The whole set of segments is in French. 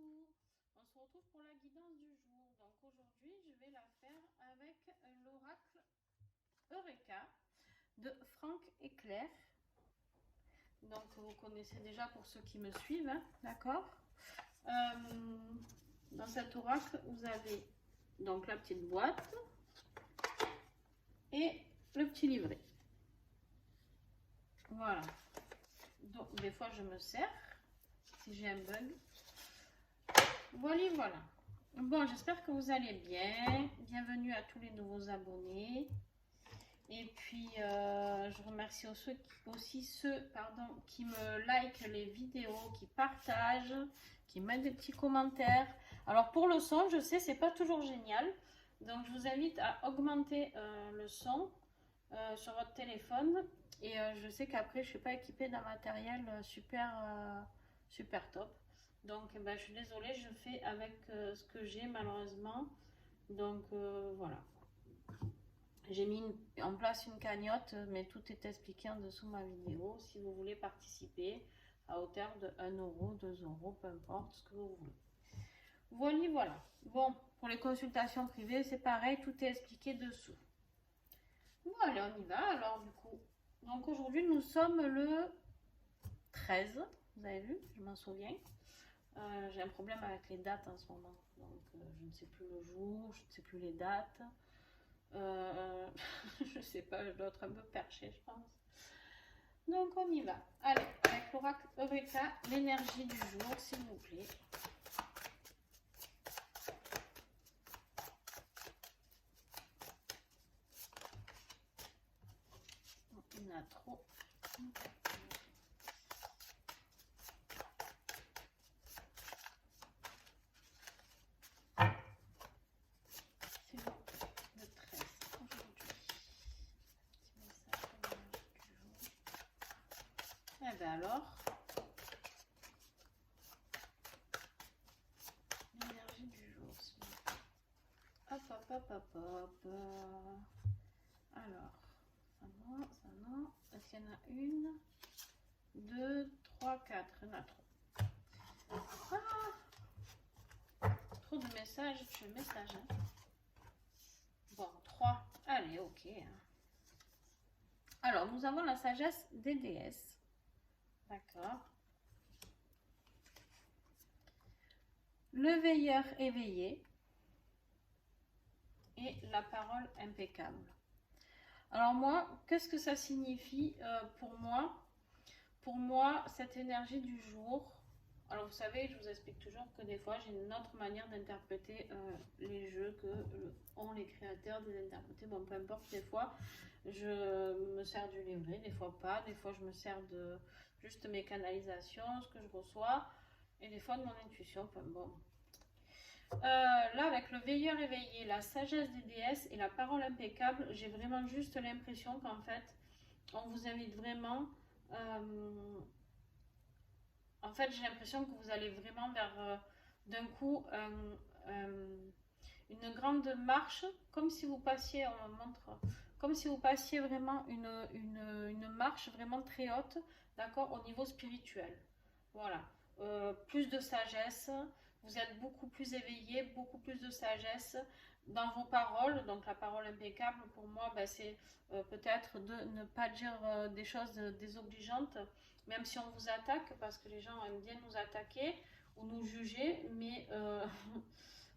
Coucou, on se retrouve pour la guidance du jour. Donc aujourd'hui, je vais la faire avec l'oracle Eureka de Franck et Claire. Donc vous connaissez déjà pour ceux qui me suivent, hein, d'accord. Dans cet oracle, vous avez donc la petite boîte et le petit livret. Voilà. Donc des fois je me sers si j'ai un bug. Voilà. Bon, j'espère que vous allez bien. Bienvenue à tous les nouveaux abonnés. Et puis, je remercie aussi ceux qui me likent les vidéos, qui partagent, qui mettent des petits commentaires. Alors, pour le son, je sais, c'est pas toujours génial. Donc, je vous invite à augmenter le son sur votre téléphone. Et je sais qu'après, je ne suis pas équipée d'un matériel super top. Donc, ben, je suis désolée, je fais avec ce que j'ai malheureusement. Donc, voilà. J'ai mis en place une cagnotte, mais tout est expliqué en dessous de ma vidéo. Si vous voulez participer à hauteur de 1 euro, 2 euros, peu importe ce que vous voulez. Voilà. Bon, pour les consultations privées, c'est pareil, tout est expliqué dessous. Bon, allez, on y va. Alors, du coup, donc aujourd'hui, nous sommes le 13. Vous avez vu, je m'en souviens. J'ai un problème avec les dates en ce moment. Donc, je ne sais plus le jour, je ne sais plus les dates. Je sais pas, je dois être un peu perchée, je pense. Donc, on y va. Allez, avec l'oracle Eureka, l'énergie du jour, s'il vous plaît. Il y en a trop. Eh bien alors, l'énergie du jour. Hop. Alors, ça non. Est-ce qu'il y en a une, 2, 3, 4? Il y en a trop. Trop de messages sur le message. Hein. Bon, 3. Allez, ok. Alors, nous avons la sagesse des déesses. D'accord. Le veilleur éveillé et la parole impeccable. Alors moi, qu'est-ce que ça signifie pour moi? Pour moi, cette énergie du jour, alors vous savez, je vous explique toujours que des fois, j'ai une autre manière d'interpréter les jeux que ont les créateurs de les interpréter. Bon, peu importe, des fois, je me sers du livret, des fois pas. Des fois, je me sers de juste mes canalisations, ce que je reçois, et des fois de mon intuition. Bon. Là, avec le veilleur éveillé, la sagesse des déesses et la parole impeccable, j'ai vraiment juste l'impression qu'en fait, on vous invite vraiment... en fait, j'ai l'impression que vous allez vraiment vers, d'un coup, une grande marche, comme si vous passiez, on me montre, comme si vous passiez vraiment une marche vraiment très haute, d'accord, au niveau spirituel. Voilà. Plus de sagesse, vous êtes beaucoup plus éveillé, beaucoup plus de sagesse dans vos paroles. Donc la parole impeccable pour moi, ben, c'est peut-être de ne pas dire des choses désobligeantes, même si on vous attaque, parce que les gens aiment bien nous attaquer ou nous juger, mais,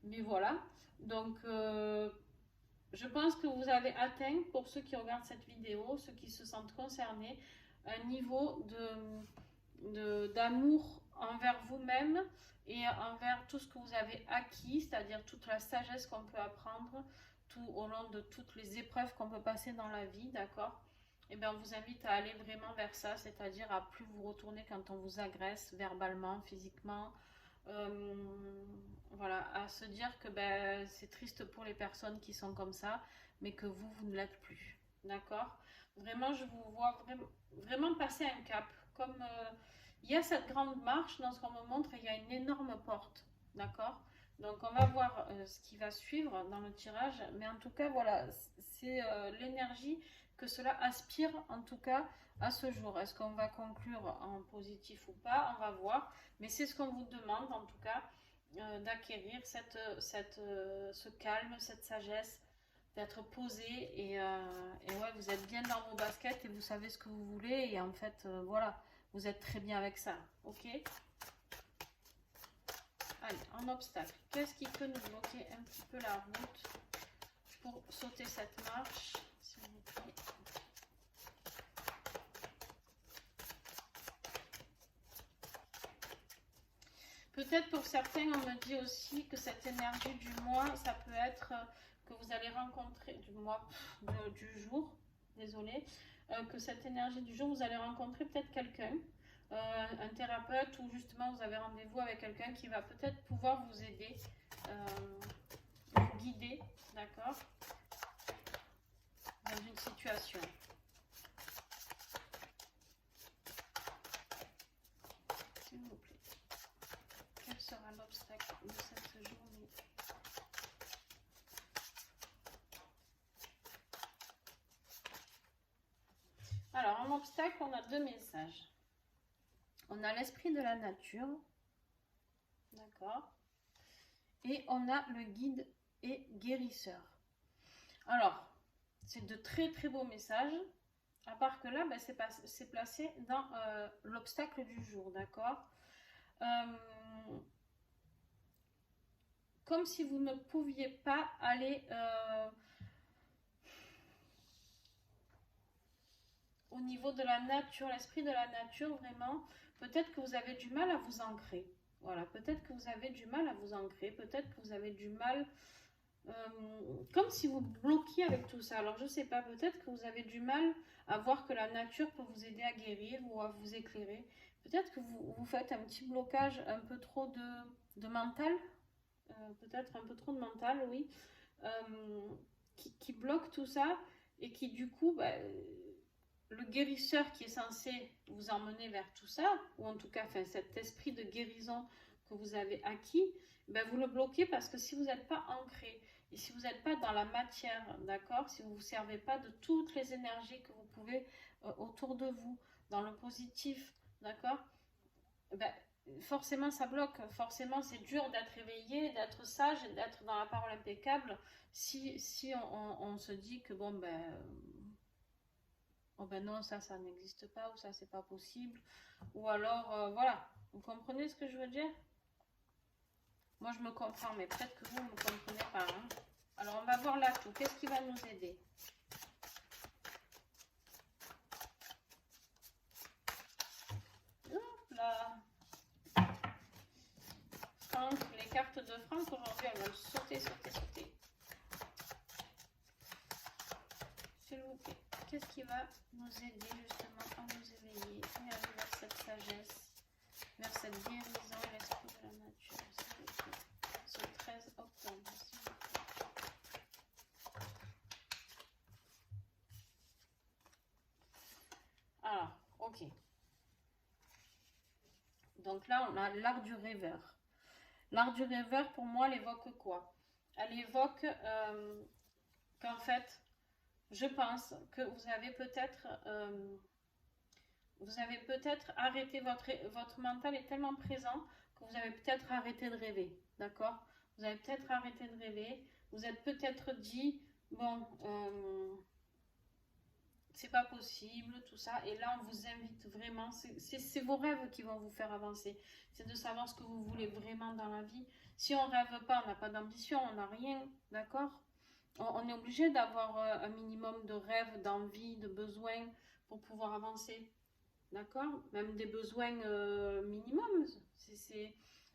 mais voilà. Donc je pense que vous avez atteint, pour ceux qui regardent cette vidéo, ceux qui se sentent concernés, un niveau d'amour envers vous-même et envers tout ce que vous avez acquis, c'est-à-dire toute la sagesse qu'on peut apprendre tout au long de toutes les épreuves qu'on peut passer dans la vie, d'accord? Et bien on vous invite à aller vraiment vers ça, c'est-à-dire à plus vous retourner quand on vous agresse verbalement, physiquement. Voilà, à se dire que ben, c'est triste pour les personnes qui sont comme ça, mais que vous ne l'êtes plus. D'accord? Vraiment, je vous vois vraiment passer un cap. Comme il y a cette grande marche, dans ce qu'on me montre, il y a une énorme porte. D'accord? Donc, on va voir ce qui va suivre dans le tirage. Mais en tout cas, voilà, c'est l'énergie que cela aspire, en tout cas, à ce jour. Est-ce qu'on va conclure en positif ou pas? On va voir. Mais c'est ce qu'on vous demande, en tout cas. d'acquérir ce calme, cette sagesse, d'être posé et ouais, vous êtes bien dans vos baskets et vous savez ce que vous voulez et en fait, voilà, vous êtes très bien avec ça, ok? Allez, en obstacle, qu'est-ce qui peut nous bloquer un petit peu la route pour sauter cette marche, s'il vous plaît? Peut-être pour certains, on me dit aussi que cette énergie du mois, ça peut être que vous allez rencontrer, du mois, du jour, désolé, que cette énergie du jour, vous allez rencontrer peut-être quelqu'un, un thérapeute, ou justement vous avez rendez-vous avec quelqu'un qui va peut-être pouvoir vous aider, vous guider, d'accord, dans une situation. S'il vous plaît. Quel sera l'obstacle de cette journée? Alors, en obstacle, on a deux messages. On a l'esprit de la nature, d'accord, et on a le guide et guérisseur. Alors, c'est de très très beaux messages, à part que là, ben, c'est placé dans l'obstacle du jour, d'accord. Comme si vous ne pouviez pas aller au niveau de la nature, l'esprit de la nature, vraiment, peut-être que vous avez du mal à vous ancrer. Voilà, peut-être que vous avez du mal à vous ancrer, peut-être que vous avez du mal, comme si vous bloquiez avec tout ça. Alors je sais pas, peut-être que vous avez du mal à voir que la nature peut vous aider à guérir ou à vous éclairer. Peut-être que vous faites un petit blocage, un peu trop de mental, peut-être un peu trop de mental, oui, qui bloque tout ça et qui du coup, bah, le guérisseur qui est censé vous emmener vers tout ça, ou en tout cas enfin, cet esprit de guérison que vous avez acquis, ben vous le bloquez parce que si vous n'êtes pas ancré et si vous n'êtes pas dans la matière, d'accord, si vous ne vous servez pas de toutes les énergies que vous pouvez autour de vous, dans le positif, d'accord, ben, forcément ça bloque, forcément c'est dur d'être éveillé, d'être sage, d'être dans la parole impeccable si on se dit que bon ben oh ben non, ça n'existe pas, ou ça c'est pas possible, ou alors voilà, vous comprenez ce que je veux dire? Moi je me comprends, mais peut-être que vous ne me comprenez pas, hein. Alors on va voir l'atout, qu'est-ce qui va nous aider? Hop là, Franck, les cartes de Franck aujourd'hui elles vont sauter, sauter, sauter. S'il vous plaît, qu'est-ce qui va nous aider justement à nous éveiller et aller vers cette sagesse, vers cette guérison et l'esprit de la nature, s'il vous plaît, ce 13 octobre, s'il vous plaît. Alors, ok. Donc là, on a l'art du rêveur. L'art du rêveur, pour moi, elle évoque quoi? Elle évoque qu'en fait, je pense que vous avez peut-être arrêté, votre mental est tellement présent que vous avez peut-être arrêté de rêver, d'accord? Vous avez peut-être arrêté de rêver, vous êtes peut-être dit, bon, c'est pas possible, tout ça, et là on vous invite vraiment, c'est vos rêves qui vont vous faire avancer, c'est de savoir ce que vous voulez vraiment dans la vie. Si on rêve pas, on n'a pas d'ambition, on n'a rien, d'accord? On est obligé d'avoir un minimum de rêves, d'envie, de besoins pour pouvoir avancer. D'accord? Même des besoins minimums.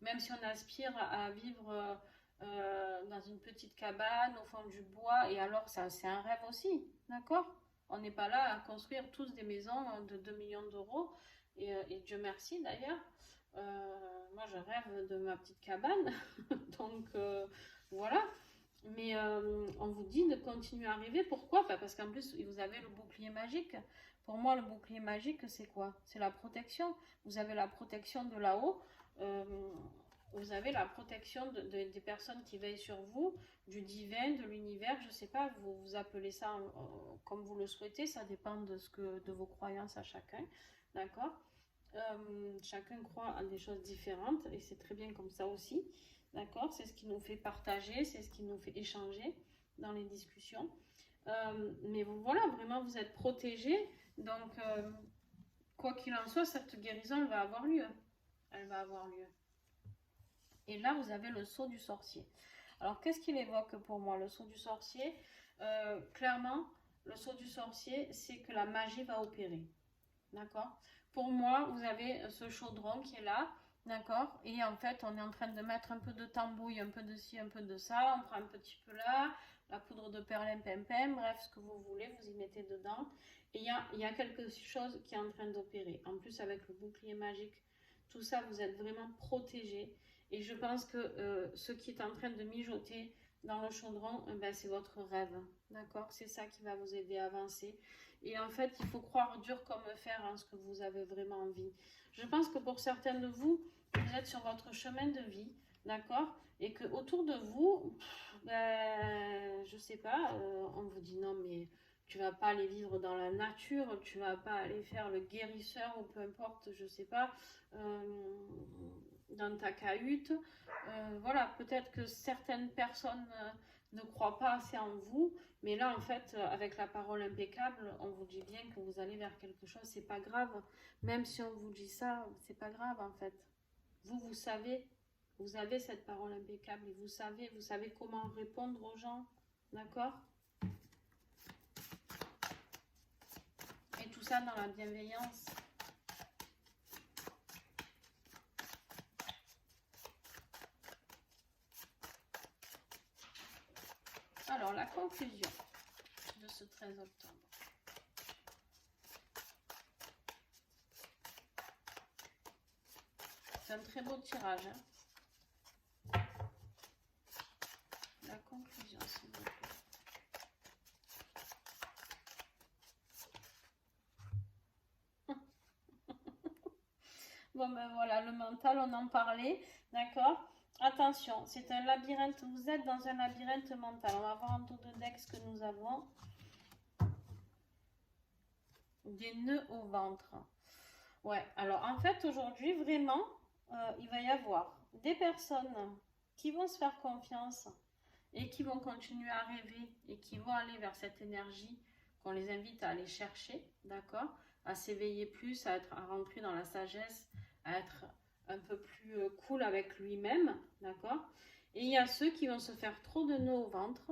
Même si on aspire à vivre dans une petite cabane au fond du bois, et alors ça, c'est un rêve aussi. D'accord? On n'est pas là à construire tous des maisons de 2 millions d'euros. Et Dieu merci d'ailleurs. Moi, je rêve de ma petite cabane. Donc, voilà. Mais on vous dit de continuer à rêver. Pourquoi? Parce qu'en plus, vous avez le bouclier magique. Pour moi, le bouclier magique, c'est quoi? C'est la protection. Vous avez la protection de là-haut. Vous avez la protection des personnes qui veillent sur vous, du divin, de l'univers. Je ne sais pas, vous appelez ça comme vous le souhaitez. Ça dépend de vos croyances à chacun. D'accord? Chacun croit à des choses différentes et c'est très bien comme ça aussi. D'accord? C'est ce qui nous fait partager, c'est ce qui nous fait échanger dans les discussions. Mais voilà, vraiment, vous êtes protégés. Donc, quoi qu'il en soit, cette guérison, elle va avoir lieu. Elle va avoir lieu. Et là, vous avez le sceau du sorcier. Alors, qu'est-ce qu'il évoque pour moi, le sceau du sorcier? Clairement, le sceau du sorcier, c'est que la magie va opérer. D'accord? Pour moi, vous avez ce chaudron qui est là. D'accord? Et en fait, on est en train de mettre un peu de tambouille, un peu de ci, un peu de ça. On prend un petit peu là, la poudre de perlimpinpin, bref, ce que vous voulez, vous y mettez dedans. Et il y a quelque chose qui est en train d'opérer. En plus, avec le bouclier magique, tout ça, vous êtes vraiment protégés. Et je pense que ce qui est en train de mijoter dans le chaudron, ben, c'est votre rêve. D'accord? C'est ça qui va vous aider à avancer. Et en fait, il faut croire dur comme fer en ce que vous avez vraiment envie. Je pense que pour certains de vous, vous êtes sur votre chemin de vie, d'accord? Et que autour de vous, ben, je sais pas, on vous dit non mais tu vas pas aller vivre dans la nature, tu vas pas aller faire le guérisseur ou peu importe, je sais pas, dans ta cahute. Voilà, peut-être que certaines personnes ne croient pas assez en vous, mais là en fait, avec la parole impeccable, on vous dit bien que vous allez vers quelque chose, c'est pas grave. Même si on vous dit ça, c'est pas grave en fait. Vous savez, vous avez cette parole impeccable et vous savez comment répondre aux gens, d'accord? Et tout ça dans la bienveillance. Alors, la conclusion de ce 13 octobre. C'est un très beau tirage. Hein. La conclusion, s'il vous plaît. Bon, ben voilà, le mental, on en parlait, d'accord? Attention, c'est un labyrinthe, vous êtes dans un labyrinthe mental. On va voir en tour de deck ce que nous avons. Des nœuds au ventre. Ouais, alors en fait, aujourd'hui, vraiment, il va y avoir des personnes qui vont se faire confiance et qui vont continuer à rêver et qui vont aller vers cette énergie qu'on les invite à aller chercher, d'accord? À s'éveiller plus, à rentrer dans la sagesse, à être un peu plus cool avec lui-même, d'accord? Et il y a ceux qui vont se faire trop de nœuds au ventre,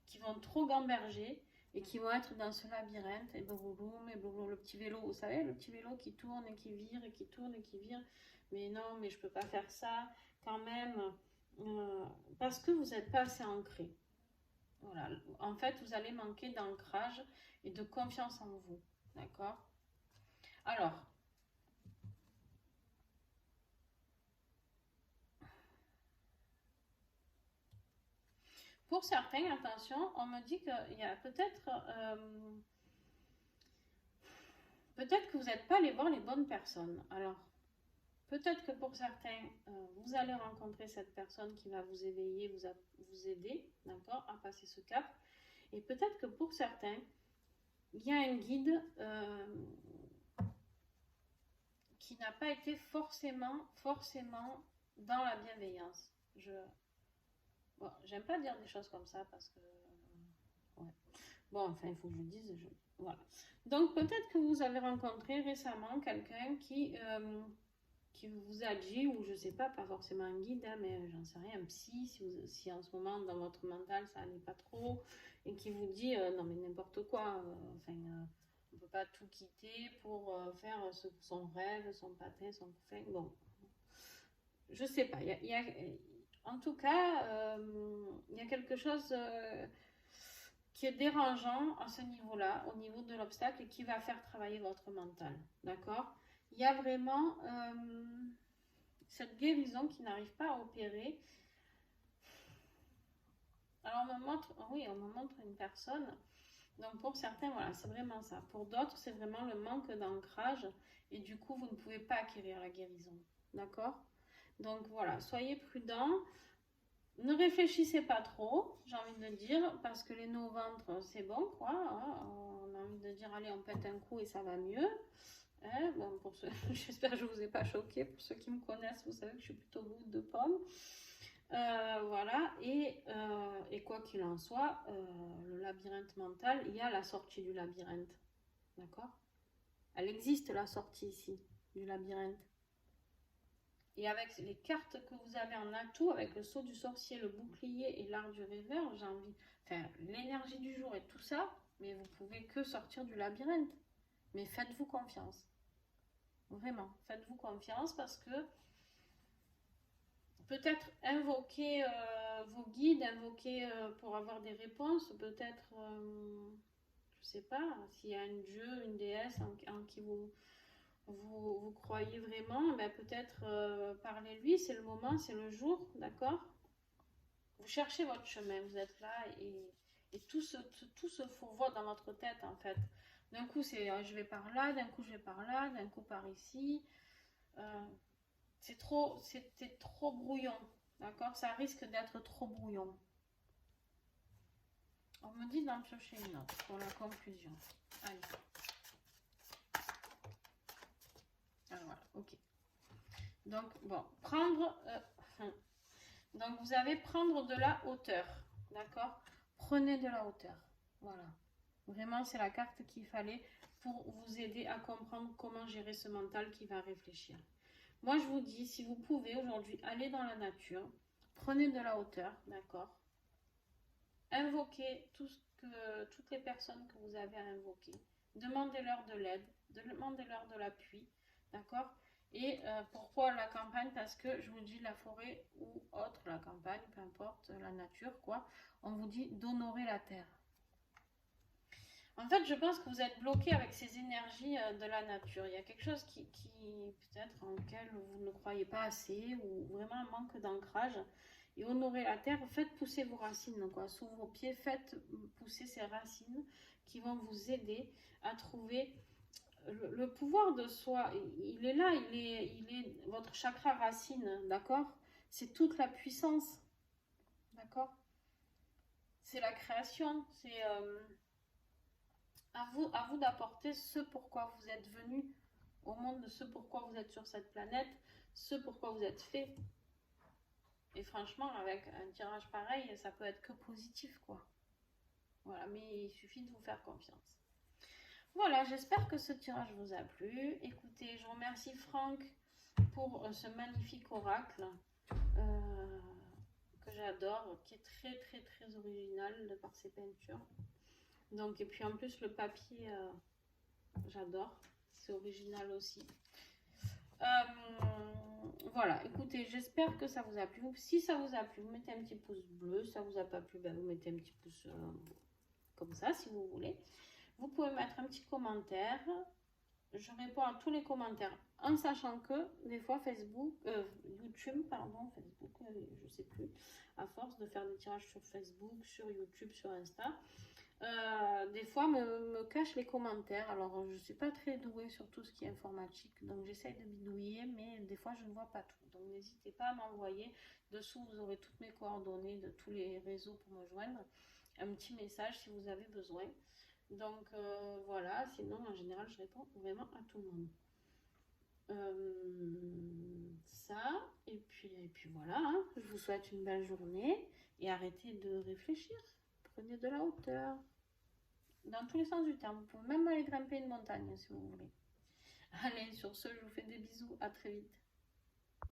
qui vont trop gamberger et qui vont être dans ce labyrinthe et boum, le petit vélo, vous savez, le petit vélo qui tourne et qui vire et qui tourne et qui vire. Mais non, mais je peux pas faire ça quand même. Parce que vous n'êtes pas assez ancré. Voilà. En fait, vous allez manquer d'ancrage et de confiance en vous. D'accord? Alors, pour certains, attention, on me dit qu'il y a peut-être que vous n'êtes pas allé voir les bonnes personnes. Alors, peut-être que pour certains, vous allez rencontrer cette personne qui va vous éveiller, vous aider, d'accord, à passer ce cap. Et peut-être que pour certains, il y a un guide qui n'a pas été forcément dans la bienveillance. Bon, j'aime pas dire des choses comme ça parce que... ouais. Bon, enfin, il faut que je le dise. Voilà. Donc, peut-être que vous avez rencontré récemment quelqu'un qui vous a dit, ou je sais pas, pas forcément un guide, hein, mais j'en sais rien, un psy, si en ce moment dans votre mental ça n'allait pas trop, et qui vous dit non mais n'importe quoi, on peut pas tout quitter pour faire son rêve, son patin, son enfin, bon, je sais pas, en tout cas, il y a quelque chose qui est dérangeant à ce niveau-là, au niveau de l'obstacle, et qui va faire travailler votre mental, d'accord? Il y a vraiment cette guérison qui n'arrive pas à opérer. Alors on me montre une personne. Donc pour certains, voilà, c'est vraiment ça. Pour d'autres, c'est vraiment le manque d'ancrage et du coup, vous ne pouvez pas acquérir la guérison. D'accord? Donc voilà, soyez prudents. Ne réfléchissez pas trop, j'ai envie de dire, parce que les nœuds au ventre, c'est bon, quoi. Hein, on a envie de dire, allez, on pète un coup et ça va mieux. Hein, bon, pour ceux, j'espère que je ne vous ai pas choqué. Pour ceux qui me connaissent, vous savez que je suis plutôt bout de pomme. Voilà, et quoi qu'il en soit, le labyrinthe mental, il y a la sortie du labyrinthe. D'accord? Elle existe, la sortie ici, du labyrinthe. Et avec les cartes que vous avez en atout, avec le sceau du sorcier, le bouclier et l'art du rêveur, j'ai envie, enfin, l'énergie du jour et tout ça, mais vous pouvez que sortir du labyrinthe. Mais faites-vous confiance. Vraiment, faites-vous confiance parce que peut-être invoquer vos guides, invoquer pour avoir des réponses, peut-être, je sais pas, s'il y a un dieu, une déesse en qui vous croyez vraiment, ben peut-être parlez-lui, c'est le moment, c'est le jour, d'accord? Vous cherchez votre chemin, vous êtes là et tout se fourvoie dans notre tête en fait. D'un coup, c'est je vais par là, d'un coup, je vais par là, d'un coup, par ici. C'était trop brouillon, d'accord? Ça risque d'être trop brouillon. On me dit d'en piocher une autre pour la conclusion. Allez. Alors voilà, ok. Donc, bon, donc, vous avez prendre de la hauteur, d'accord? Prenez de la hauteur, voilà. Vraiment, c'est la carte qu'il fallait pour vous aider à comprendre comment gérer ce mental qui va réfléchir. Moi, je vous dis, si vous pouvez aujourd'hui aller dans la nature, prenez de la hauteur, d'accord? Invoquez toutes les personnes que vous avez à invoquer. Demandez-leur de l'aide, demandez-leur de l'appui, d'accord? Et pourquoi la campagne? Parce que je vous dis la forêt ou autre, la campagne, peu importe, la nature, quoi. On vous dit d'honorer la terre. En fait, je pense que vous êtes bloqué avec ces énergies de la nature. Il y a quelque chose qui peut-être en lequel vous ne croyez pas assez ou vraiment un manque d'ancrage. Et honorer la terre, faites pousser vos racines, quoi. Sous vos pieds, faites pousser ces racines qui vont vous aider à trouver le pouvoir de soi. Il est là, il est votre chakra racine, d'accord? C'est toute la puissance, d'accord? C'est la création, c'est à vous d'apporter ce pourquoi vous êtes venu au monde, ce pourquoi vous êtes sur cette planète, ce pourquoi vous êtes fait. Et franchement, avec un tirage pareil, ça peut être que positif, quoi. Voilà, mais il suffit de vous faire confiance. Voilà, j'espère que ce tirage vous a plu. Écoutez, je remercie Franck pour ce magnifique oracle que j'adore, qui est très très très original de par ses peintures. Donc, et puis en plus le papier, j'adore, c'est original aussi. Voilà, écoutez, j'espère que ça vous a plu. Si ça vous a plu, vous mettez un petit pouce bleu. Si ça vous a pas plu, ben, vous mettez un petit pouce comme ça si vous voulez. Vous pouvez mettre un petit commentaire. Je réponds à tous les commentaires en sachant que des fois YouTube, pardon, Facebook, je sais plus, à force de faire des tirages sur Facebook, sur YouTube, sur Insta, des fois me cache les commentaires. Alors je ne suis pas très douée sur tout ce qui est informatique, donc j'essaye de bidouiller, mais des fois je ne vois pas tout. Donc n'hésitez pas à m'envoyer. Dessous vous aurez toutes mes coordonnées de tous les réseaux pour me joindre. Un petit message si vous avez besoin. Donc voilà, sinon en général je réponds vraiment à tout le monde. Ça, et puis voilà, hein. Je vous souhaite une belle journée et arrêtez de réfléchir. Prenez de la hauteur. Dans tous les sens du terme. Vous pouvez même aller grimper une montagne si vous voulez. Allez, sur ce, je vous fais des bisous. À très vite.